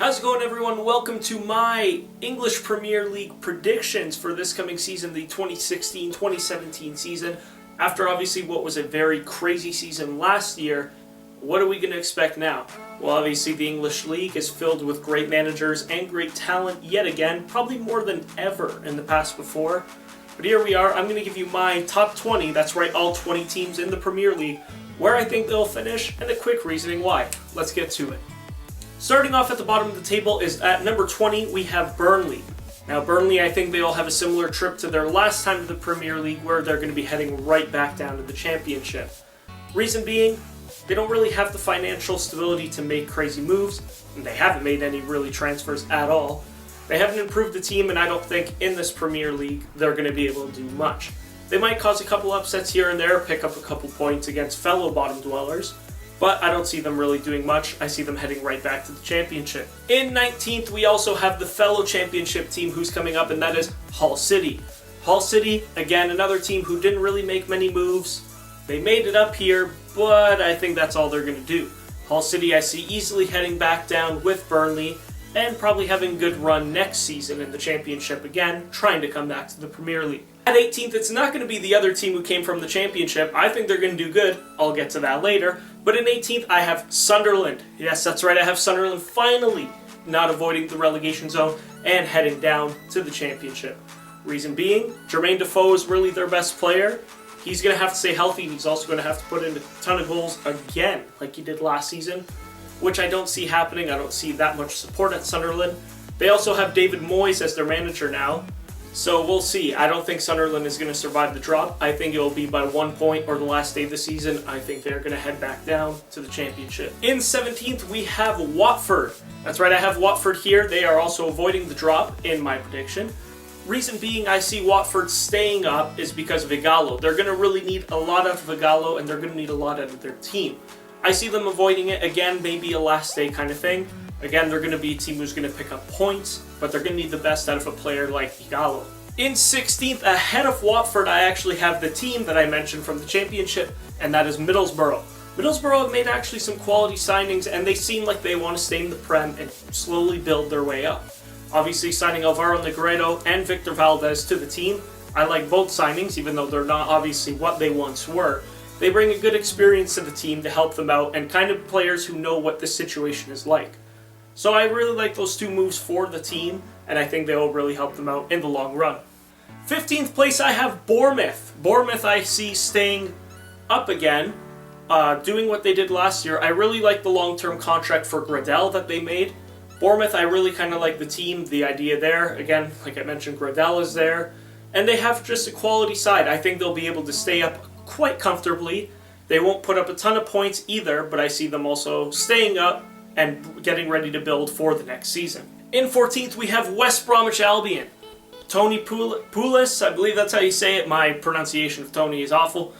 How's it going, everyone? Welcome to my English Premier League predictions for this coming season, the 2016-2017 season. After obviously what was a very crazy season last year, what are we going to expect now? Well, obviously the English League is filled with great managers and great talent yet again, probably more than ever in the past before. But here we are. I'm going to give you my top 20, that's right, all 20 teams in the Premier League, where I think they'll finish, and a quick reasoning why. Let's get to it. Starting off at the bottom of the table is at number 20, we have Burnley. Now Burnley, I think they'll have a similar trip to their last time in the Premier League where they're going to be heading right back down to the Championship. Reason being, they don't really have the financial stability to make crazy moves, and they haven't made any really transfers at all. They haven't improved the team, and I don't think in this Premier League they're going to be able to do much. They might cause a couple upsets here and there, pick up a couple points against fellow bottom dwellers, but I don't see them really doing much. I see them heading right back to the Championship. In 19th, we also have the fellow Championship team who's coming up, and that is Hull City. Hull City, again, another team who didn't really make many moves. They made it up here, but I think that's all they're going to do. Hull City, I see easily heading back down with Burnley, and probably having a good run next season in the Championship again, trying to come back to the Premier League. At 18th, it's not going to be the other team who came from the Championship. I think they're going to do good. I'll get to that later. But in 18th, I have Sunderland. Yes, that's right, I have Sunderland finally not avoiding the relegation zone and heading down to the Championship. Reason being, Jermaine Defoe is really their best player. He's going to have to stay healthy, and he's also going to have to put in a ton of goals again, like he did last season, which I don't see happening. I don't see that much support at Sunderland. They also have David Moyes as their manager now, so we'll see. I don't think Sunderland is going to survive the drop. I think it will be by 1 point or the last day of the season. I think they're going to head back down to the Championship. In 17th, we have Watford. That's right, I have Watford here. They are also avoiding the drop in my prediction. Reason being I see Watford staying up is because of Ighalo. They're going to really need a lot out of Ighalo, and they're going to need a lot out of their team. I see them avoiding it, again, maybe a last day kind of thing. Again, they're going to be a team who's going to pick up points, but they're going to need the best out of a player like Ighalo. In 16th, ahead of Watford, I actually have the team that I mentioned from the Championship, and that is Middlesbrough. Middlesbrough have made actually some quality signings, and they seem like they want to stay in the Prem and slowly build their way up. Obviously, signing Alvaro Negredo and Victor Valdez to the team, I like both signings, even though they're not obviously what they once were. They bring a good experience to the team to help them out, and kind of players who know what the situation is like. So I really like those two moves for the team, and I think they will really help them out in the long run. 15th place, I have Bournemouth. Bournemouth I see staying up again, doing what they did last year. I really like the long-term contract for Gradel that they made. Bournemouth, I really kind of like the team, the idea there. Again, like I mentioned, Gradel is there. And they have just a quality side. I think they'll be able to stay up quite comfortably. They won't put up a ton of points either, but I see them also staying up and getting ready to build for the next season. In 14th, we have West Bromwich Albion. Tony Pulis, I believe that's how you say it. My pronunciation of Tony is awful.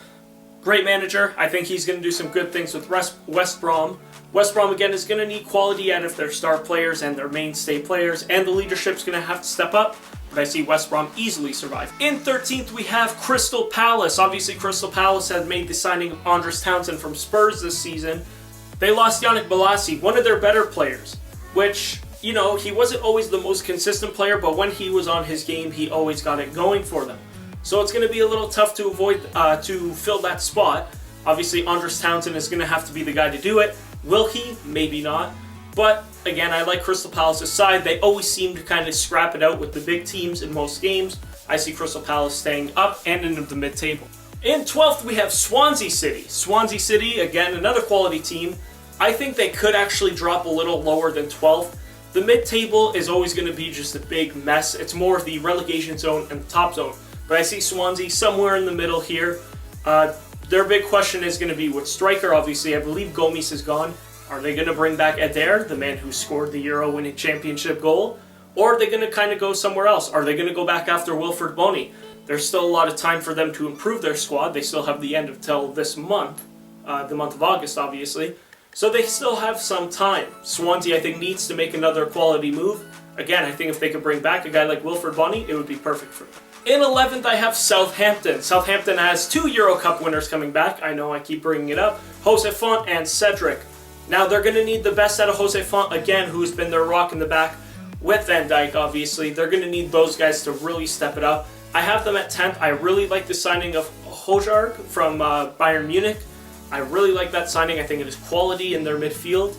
Great manager. I think he's going to do some good things with West Brom. West Brom, again, is going to need quality out of their star players and their mainstay players, and the leadership's going to have to step up, but I see West Brom easily survive. In 13th, we have Crystal Palace. Obviously, Crystal Palace had made the signing of Andres Townsend from Spurs this season. They lost Yannick Bolasie, one of their better players, which, you know, he wasn't always the most consistent player, but when he was on his game, he always got it going for them. So it's going to be a little tough to to fill that spot. Obviously, Andres Townsend is going to have to be the guy to do it. Will he? Maybe not. But again, I like Crystal Palace's side. They always seem to kind of scrap it out with the big teams in most games. I see Crystal Palace staying up and into the mid-table. In 12th, we have Swansea City. Swansea City, again, another quality team. I think they could actually drop a little lower than 12th. The mid-table is always going to be just a big mess. It's more of the relegation zone and the top zone. But I see Swansea somewhere in the middle here. Their big question is going to be with striker, obviously. I believe Gomes is gone. Are they going to bring back Adair, the man who scored the Euro-winning championship goal? Or are they going to kind of go somewhere else? Are they going to go back after Wilfred Boney? There's still a lot of time for them to improve their squad. They still have the end until this month, the month of August, obviously. So they still have some time. Swansea, I think, needs to make another quality move. Again, I think if they could bring back a guy like Wilfred Boney, it would be perfect for them. In 11th, I have Southampton. Southampton has 2 Euro Cup winners coming back. I know I keep bringing it up. Jose Font and Cedric. Now they're going to need the best out of Jose Font again, who's been their rock in the back with Van Dijk, obviously. They're going to need those guys to really step it up. I have them at 10th. I really like the signing of Højbjerg from Bayern Munich. I really like that signing. I think it is quality in their midfield.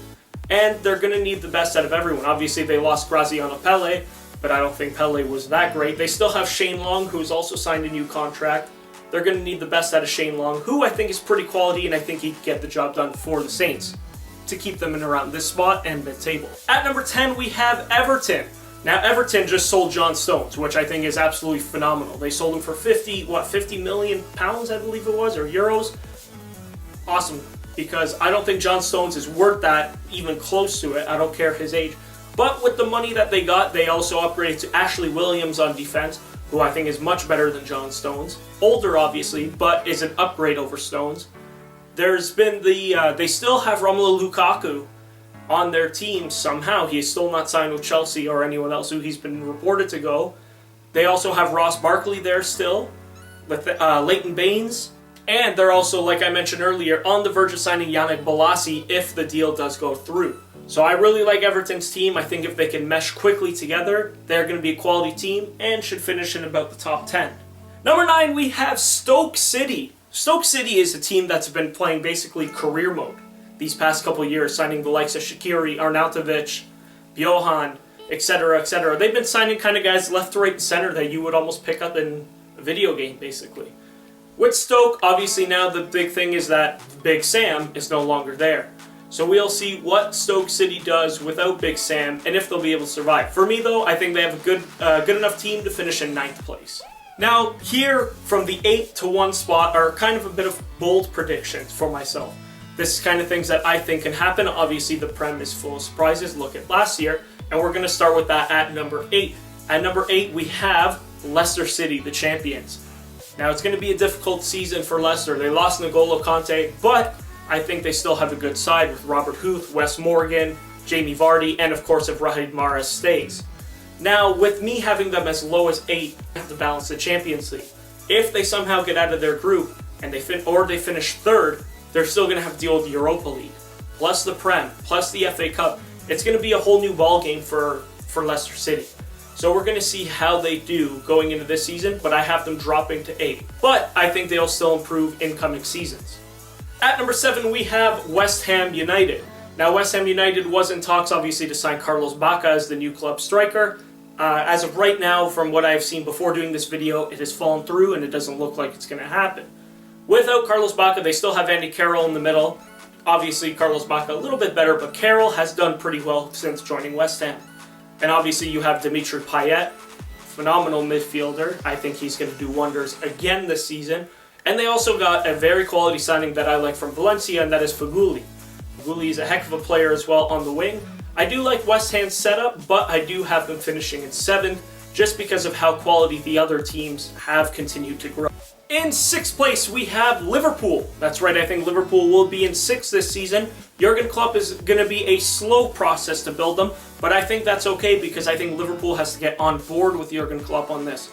And they're going to need the best out of everyone. Obviously, they lost Graziano Pelle, but I don't think Pelle was that great. They still have Shane Long, who's also signed a new contract. They're going to need the best out of Shane Long, who I think is pretty quality, and I think he can get the job done for the Saints to keep them in around this spot and mid-table. At number 10, we have Everton. Now, Everton just sold John Stones, which I think is absolutely phenomenal. They sold him for 50 million pounds, I believe it was, or euros. Awesome, because I don't think John Stones is worth that, even close to it. I don't care his age. But with the money that they got, they also upgraded to Ashley Williams on defense, who I think is much better than John Stones. Older, obviously, but is an upgrade over Stones. There's been they still have Romelu Lukaku on their team somehow. He is still not signed with Chelsea or anyone else who he's been reported to go. They also have Ross Barkley there still, with Leighton Baines. And they're also, like I mentioned earlier, on the verge of signing Yannick Bolasie if the deal does go through. So I really like Everton's team. I think if they can mesh quickly together, they're going to be a quality team and should finish in about the top 10. Number 9, we have Stoke City. Stoke City is a team that's been playing basically career mode these past couple years, signing the likes of Shaqiri, Arnautovic, Johan, etc., etc. They've been signing kind of guys left, right, and center that you would almost pick up in a video game, basically. With Stoke, obviously now the big thing is that Big Sam is no longer there. So we'll see what Stoke City does without Big Sam and if they'll be able to survive. For me, though, I think they have a good enough team to finish in 9th place. Now, here, from the 8th to 1 spot are kind of a bit of bold predictions for myself. This is kind of things that I think can happen. Obviously, the Prem is full of surprises. Look at last year. And we're going to start with that at number 8. At number 8, we have Leicester City, the champions. Now, it's going to be a difficult season for Leicester. They lost N'Golo Kanté, but I think they still have a good side with Robert Huth, Wes Morgan, Jamie Vardy, and of course if Riyad Mahrez stays. Now, with me having them as low as 8, I have to balance the Champions League. If they somehow get out of their group and they finish 3rd, they're still going to have to deal with the Europa League, plus the Prem, plus the FA Cup. It's going to be a whole new ballgame for Leicester City. So we're going to see how they do going into this season, but I have them dropping to 8. But I think they'll still improve in coming seasons. At number 7, we have West Ham United. Now, West Ham United was in talks, obviously, to sign Carlos Bacca as the new club striker. As of right now, from what I've seen before doing this video, it has fallen through and it doesn't look like it's going to happen. Without Carlos Bacca, they still have Andy Carroll in the middle. Obviously, Carlos Bacca a little bit better, but Carroll has done pretty well since joining West Ham. And obviously, you have Dimitri Payet, phenomenal midfielder. I think he's going to do wonders again this season. And they also got a very quality signing that I like from Valencia, and that is Feghouli. Feghouli is a heck of a player as well on the wing. I do like West Ham's setup, but I do have them finishing in 7th, just because of how quality the other teams have continued to grow. In 6th place, we have Liverpool. That's right, I think Liverpool will be in 6th this season. Jurgen Klopp is going to be a slow process to build them, but I think that's okay because I think Liverpool has to get on board with Jurgen Klopp on this.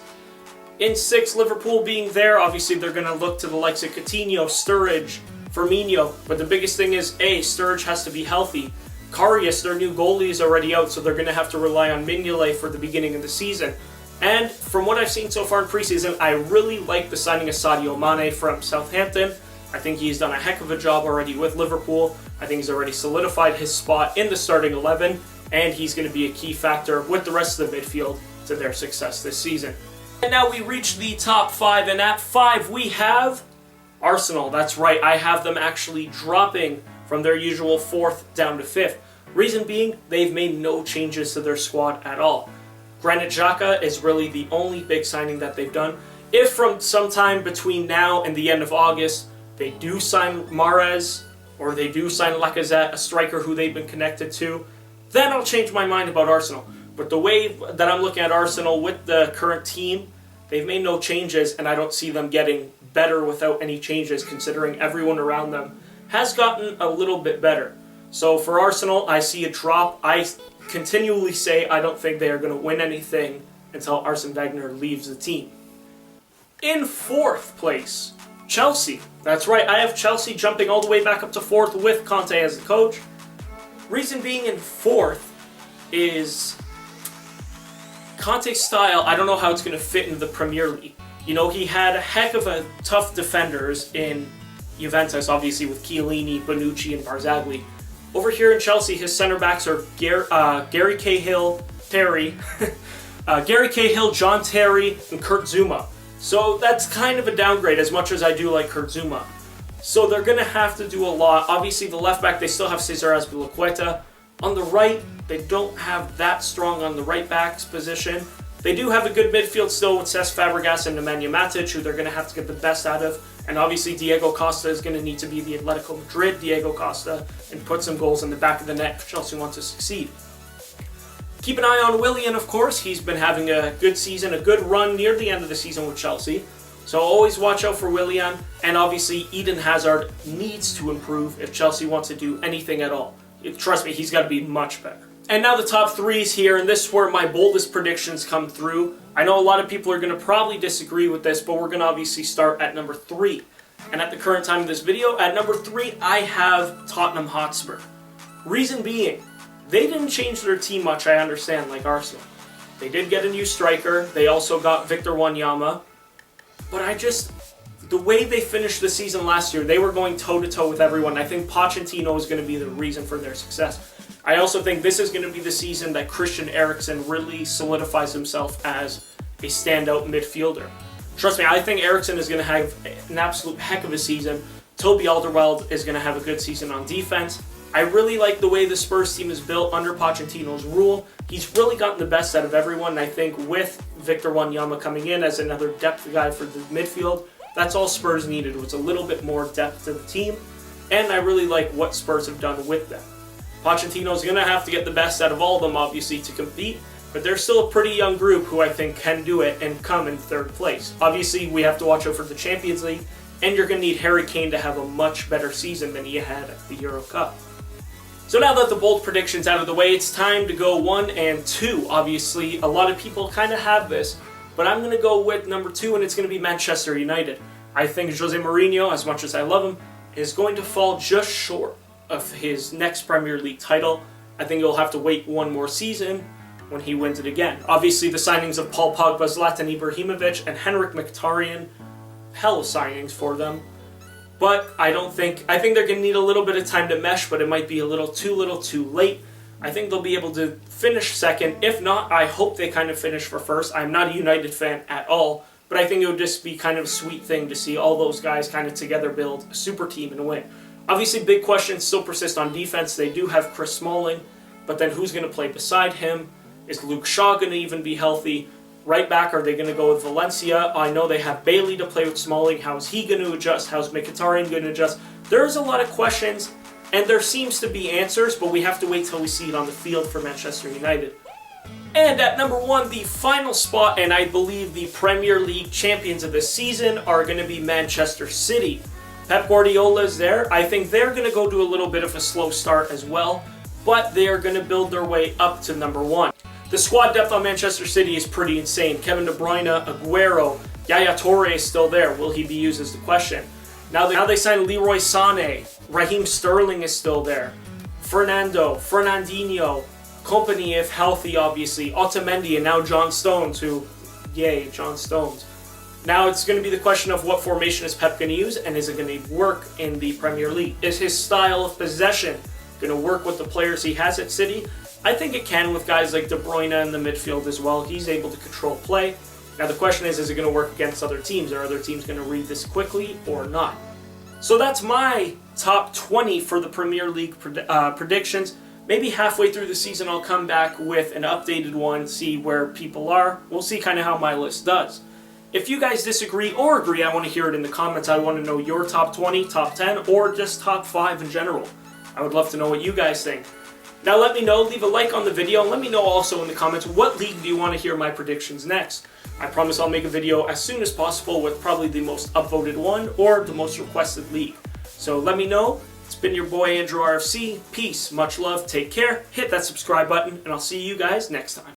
In 6th, Liverpool being there, obviously they're going to look to the likes of Coutinho, Sturridge, Firmino, but the biggest thing is, Sturridge has to be healthy. Karius, their new goalie, is already out, so they're going to have to rely on Mignolet for the beginning of the season. And from what I've seen so far in preseason, I really like the signing of Sadio Mane from Southampton. I think he's done a heck of a job already with Liverpool. I think he's already solidified his spot in the starting 11, and he's going to be a key factor with the rest of the midfield to their success this season. And now we reach the top 5, and at 5 we have Arsenal. That's right, I have them actually dropping from their usual 4th down to 5th. Reason being, they've made no changes to their squad at all. Granit Xhaka is really the only big signing that they've done. If from sometime between now and the end of August, they do sign Mahrez, or they do sign Lacazette, a striker who they've been connected to, then I'll change my mind about Arsenal. But the way that I'm looking at Arsenal with the current team, they've made no changes, and I don't see them getting better without any changes, considering everyone around them has gotten a little bit better. So for Arsenal, I see a drop. I continually say I don't think they are going to win anything until Arsene Wenger leaves the team. In 4th place, Chelsea. That's right, I have Chelsea jumping all the way back up to 4th with Conte as the coach. Reason being in fourth is Conte's style. I don't know how it's going to fit into the Premier League. You know, he had a heck of a tough defenders in Juventus, obviously with Chiellini, Bonucci, and Barzagli. Over here in Chelsea, his center backs are Gary Cahill, John Terry, and Kurt Zouma. So that's kind of a downgrade, as much as I do like Kurt Zouma. So they're going to have to do a lot. Obviously, the left back, they still have Cesar Azpilicueta. On the right, they don't have that strong on the right back's position. They do have a good midfield still with Cesc Fabregas and Nemanja Matic, who they're going to have to get the best out of. And obviously, Diego Costa is going to need to be the Atletico Madrid Diego Costa and put some goals in the back of the net if Chelsea wants to succeed. Keep an eye on Willian, of course. He's been having a good season, a good run near the end of the season with Chelsea. So always watch out for Willian. And obviously, Eden Hazard needs to improve if Chelsea wants to do anything at all. Trust me, he's got to be much better. And now the top three is here, and this is where my boldest predictions come through. I know a lot of people are going to probably disagree with this, but we're going to obviously start at number 3. And at the current time of this video, at number 3, I have Tottenham Hotspur. Reason being, they didn't change their team much, I understand, like Arsenal. They did get a new striker. They also got Victor Wanyama. But the way they finished the season last year, they were going toe-to-toe with everyone. I think Pochettino is going to be the reason for their success. I also think this is going to be the season that Christian Eriksen really solidifies himself as a standout midfielder. Trust me, I think Eriksen is going to have an absolute heck of a season. Toby Alderweireld is going to have a good season on defense. I really like the way the Spurs team is built under Pochettino's rule. He's really gotten the best out of everyone, and I think with Victor Wanyama coming in as another depth guy for the midfield, that's all Spurs needed, was a little bit more depth to the team, and I really like what Spurs have done with them. Pochettino's going to have to get the best out of all of them, obviously, to compete, but they're still a pretty young group who I think can do it and come in third place. Obviously, we have to watch out for the Champions League, and you're going to need Harry Kane to have a much better season than he had at the Euro Cup. So now that the bold prediction's out of the way, it's time to go 1 and 2. Obviously, a lot of people kind of have this, but I'm going to go with number 2, and it's going to be Manchester United. I think Jose Mourinho, as much as I love him, is going to fall just short of his next Premier League title. I think he'll have to wait one more season when he wins it again. Obviously, the signings of Paul Pogba, Zlatan Ibrahimovic, and Henrik Mkhitaryan, hell of signings for them. But I think they're going to need a little bit of time to mesh, but it might be a little too late. I think they'll be able to finish second. If not, I hope they kind of finish for first. I'm not a United fan at all, but I think it would just be kind of a sweet thing to see all those guys kind of together build a super team and win. Obviously, big questions still persist on defense. They do have Chris Smalling, but then who's going to play beside him? Is Luke Shaw going to even be healthy? Right back, are they going to go with Valencia? I know they have Bailey to play with Smalling. How is he going to adjust? How's Mkhitaryan going to adjust? There's a lot of questions, and there seems to be answers, but we have to wait till we see it on the field for Manchester United. And at number 1, the final spot, and I believe the Premier League champions of this season are going to be Manchester City. Pep Guardiola is there. I think they're going to go to a little bit of a slow start as well, but they are going to build their way up to number 1. The squad depth on Manchester City is pretty insane. Kevin De Bruyne, Aguero, Yaya Toure is still there. Will he be used is the question. Now they signed Leroy Sané. Raheem Sterling is still there. Fernandinho, Kompany if healthy, obviously. Otamendi, and now John Stones, yay, John Stones. Now it's going to be the question of what formation is Pep going to use, and is it going to work in the Premier League? Is his style of possession going to work with the players he has at City? I think it can with guys like De Bruyne in the midfield as well. He's able to control play. Now the question is it going to work against other teams? Are other teams going to read this quickly or not? So that's my top 20 for the Premier League predictions. Maybe halfway through the season I'll come back with an updated one, see where people are. We'll see kind of how my list does. If you guys disagree or agree, I want to hear it in the comments. I want to know your top 20, top 10, or just top 5 in general. I would love to know what you guys think. Now let me know, leave a like on the video, and let me know also in the comments what league do you want to hear my predictions next. I promise I'll make a video as soon as possible with probably the most upvoted one or the most requested league. So let me know. It's been your boy Andrew RFC. Peace, much love, take care, hit that subscribe button, and I'll see you guys next time.